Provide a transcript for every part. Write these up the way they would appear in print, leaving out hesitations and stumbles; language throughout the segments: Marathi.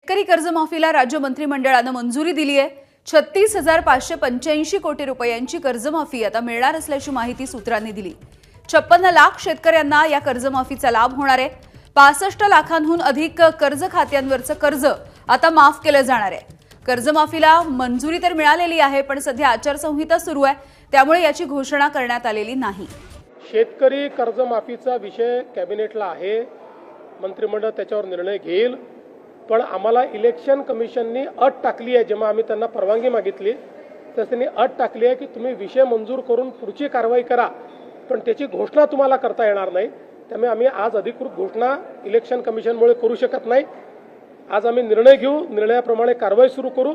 शेतकरी कर्जमाफीला राज्य मंत्रिमंडळाने मंजुरी दिली आहे। 36,585 कोटी रुपयांची कर्जमाफी आता मिळणार असल्याची माहिती सूत्रांनी दिली। 56 लाख शेतकऱ्यांना या कर्जमाफीचा लाभ होणार आहे। 65 लाखांहून अधिक कर्ज खात्यांवरचं कर्ज आता माफ केलं जाणार आहे। कर्जमाफीला मंजुरी तर मिळालेली आहे, पण सध्या आचारसंहिता सुरू आहे, त्यामुळे याची घोषणा करण्यात आलेली नाही। शेतकरी कर्जमाफीचा विषय कॅबिनेटला आहे, मंत्रिमंडळ त्याच्यावर निर्णय घेईल। पण आम्हाला इलेक्शन कमिशननी अट टाकली आहे, जेव्हा आम्ही त्यांना परवानगी मागितली तर त्यांनी अट टाकली आहे की तुम्ही विषय मंजूर करून पुढची कारवाई करा, पण त्याची घोषणा तुम्हाला करता येणार नाही। त्यामुळे आम्ही आज अधिकृत घोषणा इलेक्शन कमिशनमुळे करू शकत नाही। आज आम्ही निर्णय घेऊ, निर्णयाप्रमाणे कारवाई सुरू करू,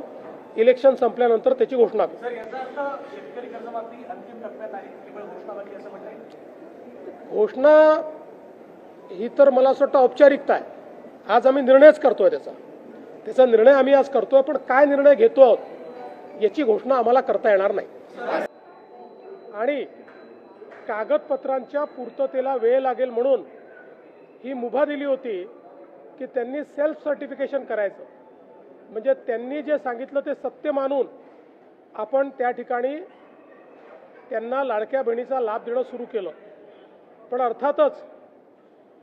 इलेक्शन संपल्यानंतर त्याची घोषणा करू। सर, याचा अर्थ शेतकरी कर्जमाफी अंतिम टप्प्यात आहे, केवळ घोषणाबाजी असं म्हणताय? घोषणा ही तर मला असं वाटतं औपचारिकता आहे। आज आम्ही निर्णयच करतोय, त्याचा निर्णय आम्ही आज करतोय, पण काय निर्णय घेतो आहोत याची घोषणा आम्हाला करता येणार नाही। आणि कागदपत्रांच्या पूर्ततेला वेळ लागेल म्हणून ही मुभा दिली होती की त्यांनी सेल्फ सर्टिफिकेशन करायचं, म्हणजे त्यांनी जे सांगितलं ते सत्य मानून आपण त्या ठिकाणी त्यांना लाडक्या बहिणीचा लाभ देणं सुरू केलं। पण अर्थातच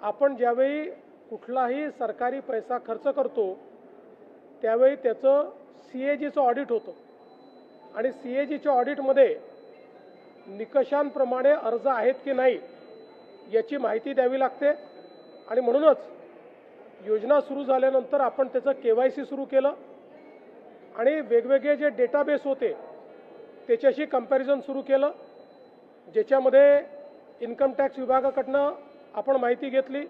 आपण ज्यावेळी कुठलाही सरकारी पैसा खर्च करतो त्यावेळी त्याचं CAGचं ऑडिट होतं आणि CAGच्या ऑडिटमध्ये निकषांप्रमाणे अर्ज आहेत की नाही याची माहिती द्यावी लागते। आणि म्हणूनच योजना सुरू झाल्यानंतर आपण त्याचं KYC सुरू केलं आणि वेगवेगळे जे डेटाबेस होते त्याच्याशी कंपॅरिझन सुरू केलं, ज्याच्यामध्ये इन्कम टॅक्स विभागाकडनं आपण माहिती घेतली,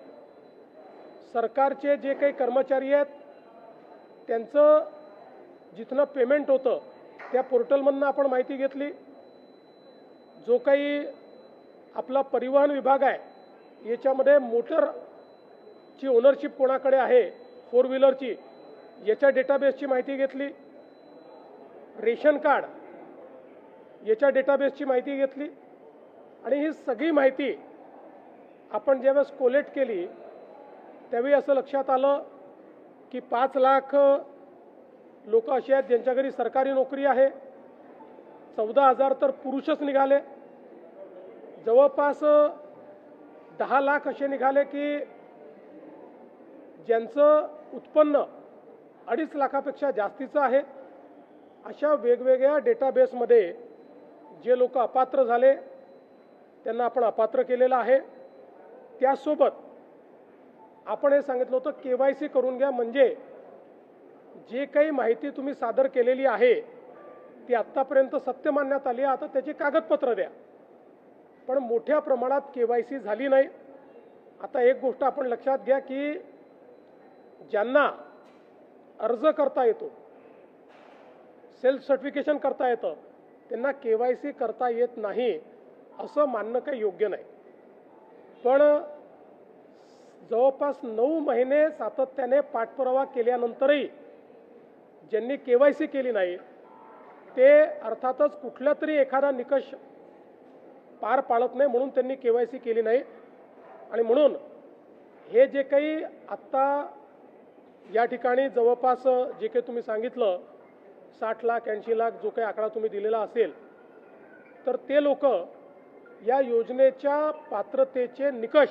सरकारचे जे काही कर्मचारी आहेत त्यांचं जिथनं पेमेंट होतं त्या पोर्टलमधनं आपण माहिती घेतली, जो काही आपला परिवहन विभाग आहे याच्यामध्ये मोटरची ओनरशिप कोणाकडे आहे, 4 व्हीलरची, याच्या डेटाबेसची माहिती घेतली, रेशन कार्ड याच्या डेटाबेसची माहिती घेतली। आणि ही सगळी माहिती आपण ज्यावेळेस कोलेक्ट केली त्यावेळी असं लक्षात आलं की 5 लाख लोक असे आहेत ज्यांच्या घरी सरकारी नोकरी आहे, 14,000 तर पुरुषच निघाले, जवळपास 10 लाख असे निघाले की ज्यांचं उत्पन्न 2.5 लाखापेक्षा जास्तीचं आहे। अशा वेगवेगळ्या डेटाबेसमध्ये जे लोक अपात्र झाले त्यांना आपण अपात्र केलेलं आहे। त्यासोबत आपण हे सांगितलं होतं KYC करून घ्या, म्हणजे जे काही माहिती तुम्ही सादर केलेली आहे ती आत्तापर्यंत सत्य मानण्यात आली आहे, आता त्याची कागदपत्र द्या। पण मोठ्या प्रमाणात KYC झाली नाही। आता एक गोष्ट आपण लक्षात घ्या की ज्यांना अर्ज करता येतो, सेल्फ सर्टिफिकेशन करता येतं, त्यांना KYC करता येत नाही असं मानणं काही योग्य नाही। पण जवळपास 9 महिने सातत्याने पाठपुरावा केल्यानंतरही ज्यांनी KYC केली नाही ते अर्थातच कुठला तरी एखादा निकष पार पाडत नाही म्हणून त्यांनी KYC केली नाही। आणि म्हणून हे जे काही आत्ता या ठिकाणी जवळपास जे काही तुम्ही सांगितलं 60 लाख 80 लाख जो काही आकडा तुम्ही दिलेला असेल, तर ते लोक या योजनेच्या पात्रतेचे निकष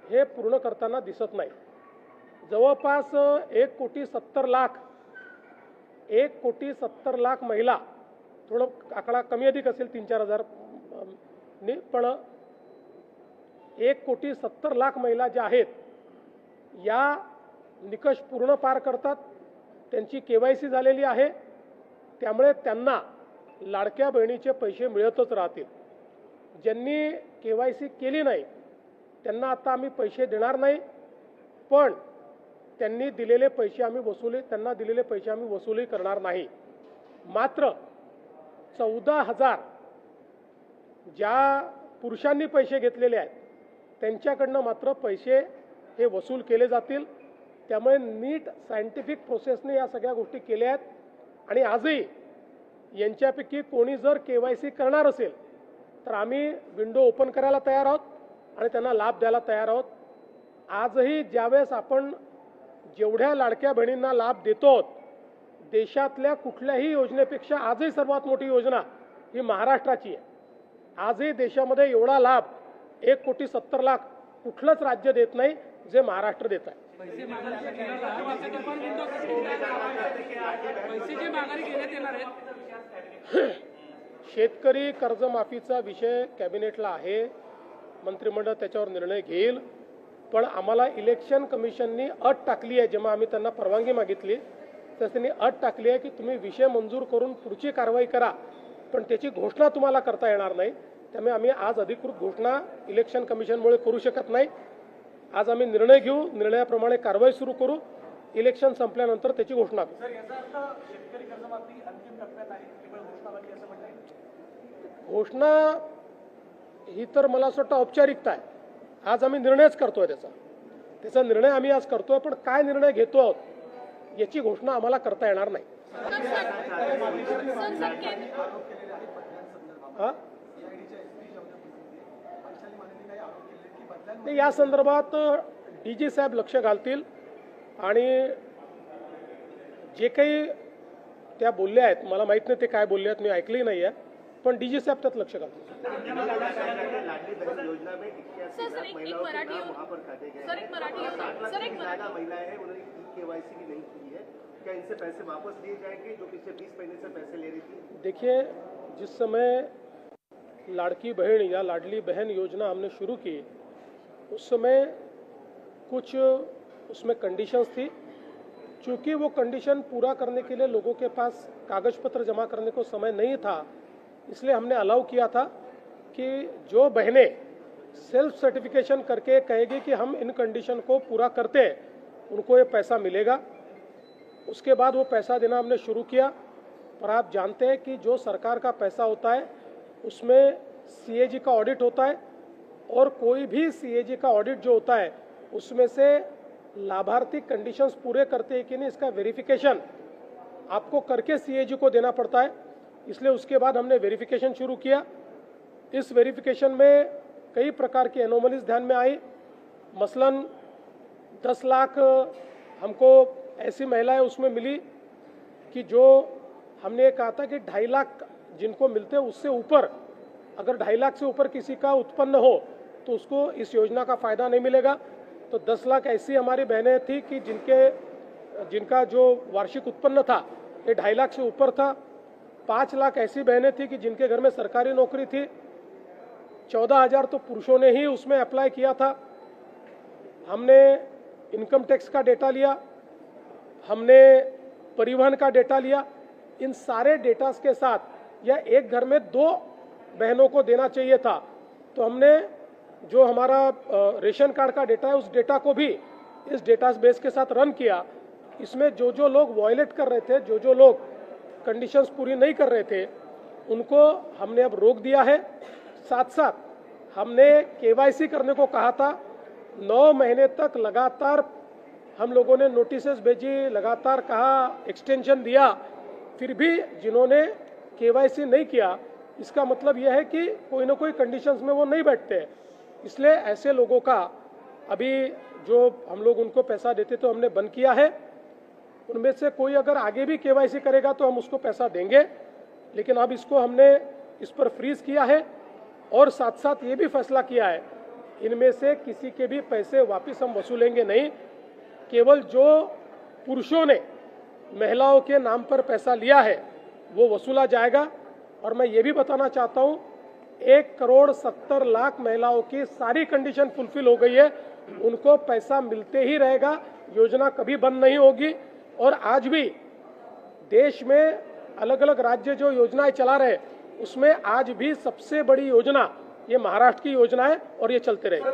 हे पूर्ण करताना दिसत नाही। जवळपास 1,70 लाख महिला, थोडं आकडा कमी अधिक असेल 3-4 हजार, पण 1,70 लाख महिला ज्या आहेत या निकष पूर्ण पार करतात, त्यांची KYC झालेली आहे, त्यामुळे त्यांना लाडक्या बहिणीचे पैसे मिळतच राहतील। ज्यांनी KYC केली नाही त्यांना आता आम्ही पैसे देणार नाही, पण त्यांनी दिलेले पैसे आम्ही वसूली करणार नाही। मात्र 14,000 ज्या पुरुषांनी पैसे घेतलेले आहेत त्यांच्याकडनं मात्र पैसे हे वसूल केले जातील। त्यामुळे नीट सायंटिफिक प्रोसेसने या सगळ्या गोष्टी केल्या आहेत। आणि आजही यांच्यापैकी कोणी जर KYC करणार असेल तर आम्ही विंडो ओपन करायला तयार आहोत आणि त्यांना लाभ द्यायला तयार आहोत। आजही ज्यावेळेस आपण जेवढ्या लाडक्या बहिणींना लाभ देतो देशातल्या कुठल्याही योजनेपेक्षा आजही सर्वात मोठी योजना ही महाराष्ट्राची आहे. आजही देशामध्ये एवढा लाभ 1,70,00,000 कुठलंच राज्य देत नाही जे महाराष्ट्र देत आहे. पैसे जे माघारी घेण्यात येणार आहेत. शेतकरी कर्जमाफीचा विषय कॅबिनेटला आहे, मंत्रिमंडळ त्याच्यावर निर्णय घेईल. पण आम्हाला इलेक्शन कमिशननी अट टाकली आहे, जेव्हा आम्ही त्यांना परवानगी मागितली तर त्यांनी अट टाकली आहे की तुम्ही विषय मंजूर करून पुढची कारवाई करा, पण त्याची घोषणा तुम्हाला करता येणार नाही. त्यामुळे आम्ही आज अधिकृत घोषणा इलेक्शन कमिशनमुळे करू शकत नाही. आज आम्ही निर्णय घेऊ, निर्णयाप्रमाणे कारवाई सुरू करू, इलेक्शन संपल्यानंतर त्याची घोषणा करू. सर, याचा अर्थ शेतकरी कर्जमाफी अंतिम टप्प्यात आहे, केवळ घोषणाबाजी असं म्हणता येईल? घोषणा ही तर मला असं वाटतं औपचारिकता आहे. आज आम्ही निर्णयच करतोय त्याचा निर्णय आम्ही आज करतोय, पण काय निर्णय घेतो आहोत याची घोषणा आम्हाला करता येणार नाही. हा? ते या संदर्भात डीजी साहेब लक्ष घालतील आणि जे काही त्या बोलल्या आहेत, मला माहित नाही ते काय बोलले आहेत, मी ऐकली नाही आहे, पण डीजी साहेब त्यात लक्ष घालतील. महिलाएं हैं, उन्होंने KYC भी नहीं की है, क्या इनसे पैसे वापस लिए जाएंगे जो पिछले 20 महीने से पैसे ले रही थी? देखिए, जिस समय लाड़की बहन या लाडली बहन योजना हमने शुरू की उस समय कुछ उसमें कंडीशंस थी. चूंकि वो कंडीशन पूरा करने के लिए लोगों के पास कागज पत्र जमा करने को समय नहीं था, इसलिए हमने अलाउ किया था कि जो बहनें सेल्फ सर्टिफिकेशन करके कहेगी कि हम इन कंडीशन को पूरा करते हैं उनको ये पैसा मिलेगा. उसके बाद वो पैसा देना हमने शुरू किया. पर आप जानते हैं कि जो सरकार का पैसा होता है उसमें CAG का ऑडिट होता है और कोई भी CAG का ऑडिट जो होता है उसमें से लाभार्थी कंडीशंस पूरे करते हैं कि नहीं इसका वेरिफिकेशन आपको करके CAG को देना पड़ता है. इसलिए उसके बाद हमने वेरिफिकेशन शुरू किया. इस वेरिफिकेशन में कई प्रकार की एनोमलीज ध्यान में आई. मसलन 10 लाख हमको ऐसी महिलाएं उसमें मिली कि जो हमने कहा था कि 2.5 लाख जिनको मिलते हैं उससे ऊपर, अगर 2.5 लाख से ऊपर किसी का उत्पन्न हो तो उसको इस योजना का फायदा नहीं मिलेगा. तो 10 लाख ऐसी हमारी बहनें थी कि जिनका जो वार्षिक उत्पन्न था ये 2.5 लाख से ऊपर था. 5 लाख ऐसी बहनें थी कि जिनके घर में सरकारी नौकरी थी. 14,000 तो पुरुषों ने ही उसमें अप्लाई किया था. हमने इनकम टैक्स का डेटा लिया, हमने परिवहन का डेटा लिया. इन सारे डेटास के साथ या एक घर में 2 बहनों को देना चाहिए था, तो हमने जो हमारा रेशन कार्ड का डेटा है उस डेटा को भी इस डेटा बेस के साथ रन किया. इसमें जो जो लोग वायलेट कर रहे थे, जो जो लोग कंडीशंस पूरी नहीं कर रहे थे, उनको हमने अब रोक दिया है. साथ साथ हमने KYC करने को कहा था. 9 महीने तक लगातार हम लोगों ने नोटिसेस भेजी, लगातार कहा, एक्सटेंशन दिया, फिर भी जिन्होंने KYC नहीं किया इसका मतलब यह है कि कोई ना कोई कंडीशंस में वो नहीं बैठते. इसलिए ऐसे लोगों का अभी जो हम लोग उनको पैसा देते तो हमने बंद किया है. उनमें से कोई अगर आगे भी KYC करेगा तो हम उसको पैसा देंगे, लेकिन अब इसको हमने इस पर फ्रीज किया है. और साथ साथ ये भी फैसला किया है इनमें से किसी के भी पैसे वापस हम वसूलेंगे नहीं. केवल जो पुरुषों ने महिलाओं के नाम पर पैसा लिया है वो वसूला जाएगा. और मैं ये भी बताना चाहता हूँ 1,70,00,000 महिलाओं की सारी कंडीशन फुलफिल हो गई है. उनको पैसा मिलते ही रहेगा, योजना कभी बंद नहीं होगी. और आज भी देश में अलग अलग राज्य जो योजनाएं चला रहे उसमें आज भी सबसे बड़ी योजना ये महाराष्ट्र की योजना है और ये चलते रहेगी.